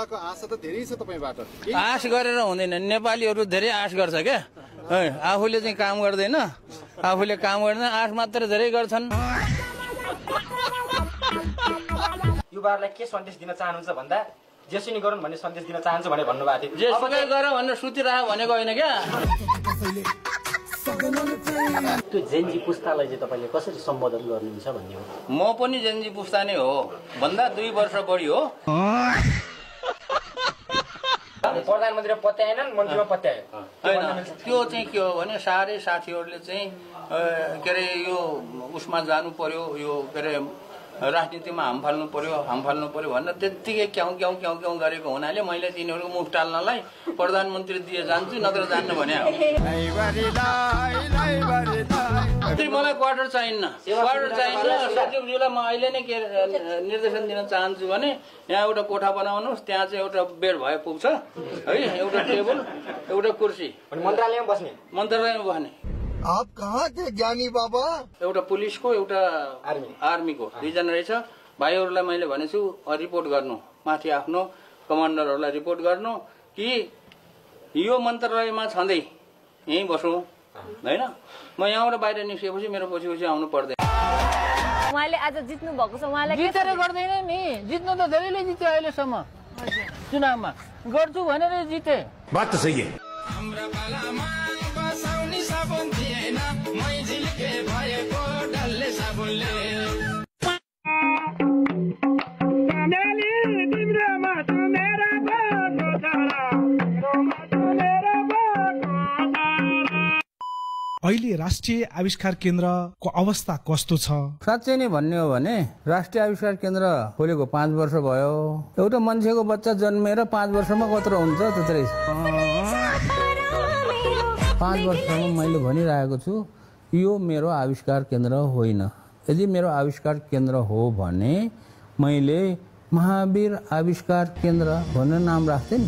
जनताको आशा त धेरै छ तपाईबाट। आश गरेर हुँदैन, नेपालीहरू धेरै आश गर्छ क्या। आफूले चाहिँ काम गर्दैन, आफूले काम गर्दैन, आश मात्र धेरै गर्छन्। युवाहरूलाई के सन्देश दिन चाहनुहुन्छ भन्दा जेसुकै गरौँ भन्ने सन्देश दिन चाहन्छु भने भन्नुभएको थियो। जेसुकै गरौँ भनेर सुतिरह भनेको होइन क्या। त्यो जेनजी पुस्तालाई चाहिँ तपाईँले कसरी सम्बोधन गर्नुहुन्छ भन्ने हो। म पनि जेनजी पुस्ता नै हो भन्दा 2 वर्ष बढी हो। प्रधानमन्त्री पत्याएनन्, मन्त्रीमा पत्याए। त्यो चाहिँ के हो भने साह्रै साथीहरूले चाहिँ के अरे यो उसमा जानु पर्यो, यो के अरे राजनीतिमा हाम फाल्नु पर्यो भनेर त्यत्तिकै क्याउ क्याउ क्याउ क्याउ गरेको हुनाले मैले तिनीहरूको मुख टाल्नलाई प्रधानमन्त्री दिए जान्छु नत्र जान्नु भने मलाई क्वार्टर चाहिन्न। सचिवज्यूलाई म अहिले नै के निर्देशन दिन चाहन्छु भने यहाँ एउटा कोठा बनाउनुहोस्, त्यहाँ चाहिँ एउटा बेड भए पुग्छ है, एउटा टेबल, एउटा कुर्सी, मन्त्रालयमा बस्ने। आप कहाँ थे ज्ञानी बाबा? एउटा पुलिसको एउटा आर्मीको 2 जना रहेछ। भाइहरूलाई मैले भनेछु रिपोर्ट गर्नु, माथि आफ्नो कमान्डरहरूलाई रिपोर्ट गर्नु कि यो मन्त्रालयमा छँदै यहीँ बसौँ होइन। म यहाँबाट बाहिर निस्केपछि मेरो पछि आउनु पर्दैन। उहाँले आज जित्नु भएको छ, उहाँलाई जितेर गर्दैन नि, जित्नु त धेरैले जित्यो अहिलेसम्म। चुनावमा गर्छु भनेर जिते। बात त सही है। अहिले राष्ट्रिय आविष्कार केन्द्रको अवस्था कस्तो छ? साँच्चै नै भन्ने हो भने राष्ट्रिय आविष्कार केन्द्र खोलेको 5 वर्ष भयो। एउटा मान्छेको बच्चा जन्मेर 5 वर्षमा कत्रो हुन्छ त्यत्रै। 5 वर्षसम्म मैले भनिरहेको छु यो मेरो आविष्कार केन्द्र होइन। यदि मेरो आविष्कार केन्द्र हो भने मैले महावीर आविष्कार केन्द्र भनेर नाम राख्थेँ नि।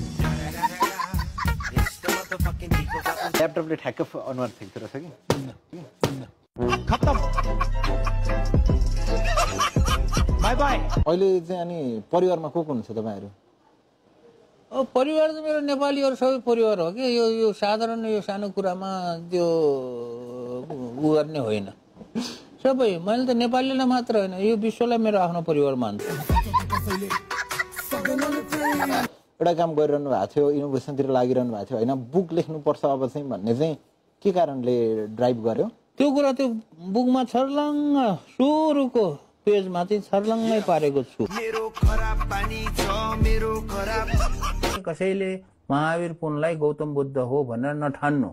ल्यापटपले ठ्याक्क अनुहार ठेक्दो रहेछ कि खत्तम। By by. अहिले चाहिँ अनि परिवारमा को हुनुहुन्छ तपाईँहरू? परिवार त मेरो नेपालीहरू सबै परिवार हो कि। यो साधारण यो सानो कुरामा त्यो उ गर्ने होइन। सबै मैले त नेपालीलाई मात्र होइन, यो विश्वलाई मेरो आफ्नो परिवार मान्छु। एउटा काम गरिरहनु भएको थियो, इनोभेसनतिर लागिरहनु भएको थियो होइन, बुक लेख्नुपर्छ अब चाहिँ भन्ने चाहिँ के कारणले ड्राइभ गर्यो? त्यो कुरा त्यो बुकमा छर्लङ्ग सुरुको पेजमा चाहिँ छर्लङ्गै पारेको छु। कसैले महावीर पुनलाई गौतम बुद्ध हो भनेर नठान्नु।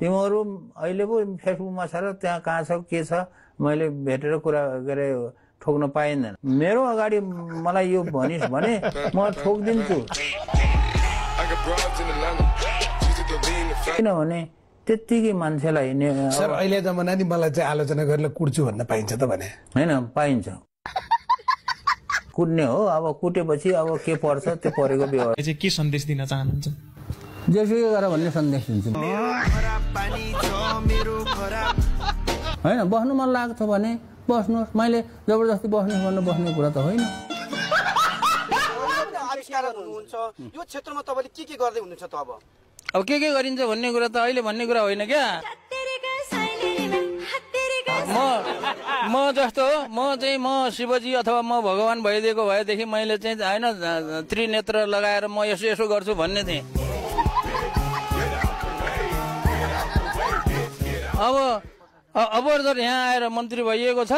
तिमीहरू अहिले पो फेसबुकमा छ र त्यहाँ कहाँ छ के छ मैले भेटेर कुरा गरे ठोक्न पाइँदैन। मेरो अगाडि मलाई यो भनिस् भने म ठोकिदिन्छु। किनभने त्यत्तिकै मान्छेलाई सर अहिले जमाना नि मलाई चाहिँ आलोचना गरेर कुट्छु भन्न पाइन्छ त भने होइन? पाइन्छ, कुट्ने हो। अब कुटेपछि अब के पर्छ त्यो परेको व्यवहार। चाहिँ के सन्देश दिन चाहनुहुन्छ? जेसुकै गर भन्ने सन्देश दिन्छु होइन। बस्नु मन लाग्छ भने बस्नुहोस्, मैले जबरजस्ती बस्नुहोस् भन्नु बस्ने कुरा त होइन। यो क्षेत्रमा तपाईँले के गर्दै हुनुहुन्छ त? अब के गरिन्छ भन्ने कुरा त अहिले भन्ने कुरा होइन क्या। म जस्तो म शिवजी अथवा म भगवान भइदिएको भएदेखि मैले चाहिँ होइन त्रिनेत्र लगाएर म यसो गर्छु भन्ने थिएँ। अब जर यहाँ आएर मन्त्री भइएको छ।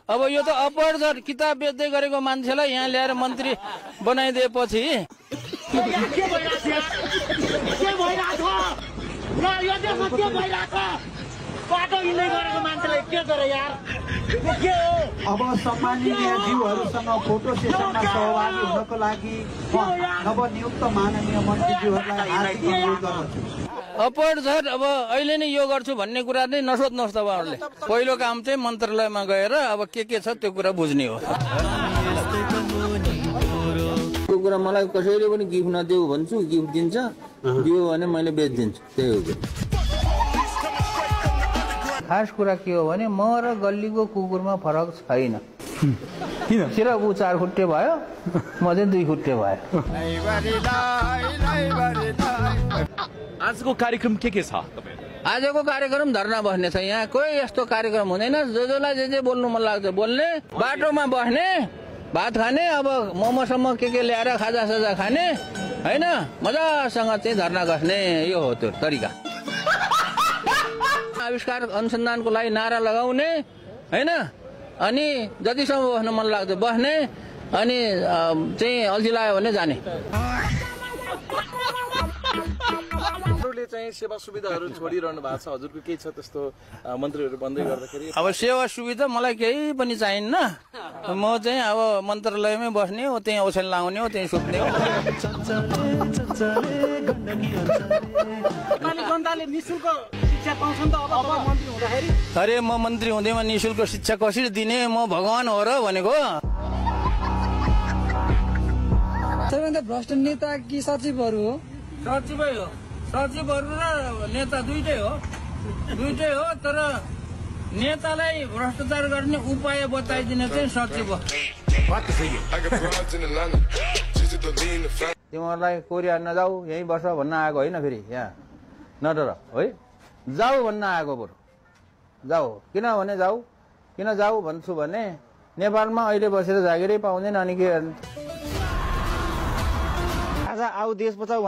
अब यो त अपरझट किताब बेच्दै गरेको मान्छेलाई यहाँ ल्याएर मन्त्री बनाइदिएपछि अब सम्माननीय ज्यूहरूसँग फोटो सेसनमा सहभागी हुनको लागि नवनियुक्त माननीय मन्त्रीज्यूहरूलाई हार्दिक अनुरोध गर्दछु। अपरझट अब अहिले नै यो गर्छु भन्ने कुरा नै नसोध्नुहोस् तपाईँहरूले। पहिलो काम चाहिँ मन्त्रालयमा गएर अब के छ त्यो कुरा बुझ्ने हो। त्यो कुरा मलाई कसैले पनि गिफ्ट नदेऊ भन्छु, गिफ्ट दिन्छ, दियो भने मैले बेचिदिन्छु, त्यही हो। खास कुरा के हो भने म र गल्लीको कुकुरमा फरक छैन। किन सिर ऊ 4 खुट्टे भयो म चाहिँ 2 खुट्टे भयो। आजको कार्यक्रम के छ आजको कार्यक्रम धर्ना बस्ने छ। यहाँ कोही यस्तो कार्यक्रम हुँदैन। जसलाई जे बोल्नु मन लाग्छ बोल्ने, बाटोमा बस्ने, भात खाने, अब मोमोसम्म के ल्याएर खाजा साजा खाने होइन, मजासँग चाहिँ धर्ना गर्ने, यो हो त्यो तरिका। आविष्कार अनुसन्धानको लागि नारा लगाउने होइन, अनि जतिसम्म बस्न मन लाग्छ बस्ने, अनि चाहिँ अल्छी लाग्यो भने जाने। चाहिँ सेवा सुविधाहरू छोडिरहनु भएको छ, हजुरको केही छ त्यस्तो मन्त्रीहरू बन्दै गर्दाखेरि? अब सेवा सुविधा मलाई केही पनि चाहिन्न। म चाहिँ अब मन्त्रालयमै बस्ने हो, त्यहीँ ओछ्यान लाउने हो, त्यहीँ सुत्ने हो। जनताले निशुल्क शिक्षा पाउँछन् त अब मन्त्री हुँदाखेरि? अरे म मन्त्री हुँदैमा निशुल्क शिक्षा कसरी दिने? म भगवान हो र भनेको। सबैभन्दा भ्रष्ट नेता कि सचिवहरू हो? सचिवै हो। सचिवहरू र नेता दुइटै हो। तर नेतालाई भ्रष्टाचार गर्ने उपाय बताइदिने चाहिँ सचिव हो। तिमीहरूलाई कोरिया नजाऊ, यहीँ बस भन्न आएको होइन, फेरि यहाँ नडर है, जाऊ भन्न आएको। बरु जाऊ, किनभने जाऊ, किन जाऊ भन्छु भने नेपालमा अहिले बसेर जागिरै पाउँदैन, अनि के आज आऊ देश बचाऊ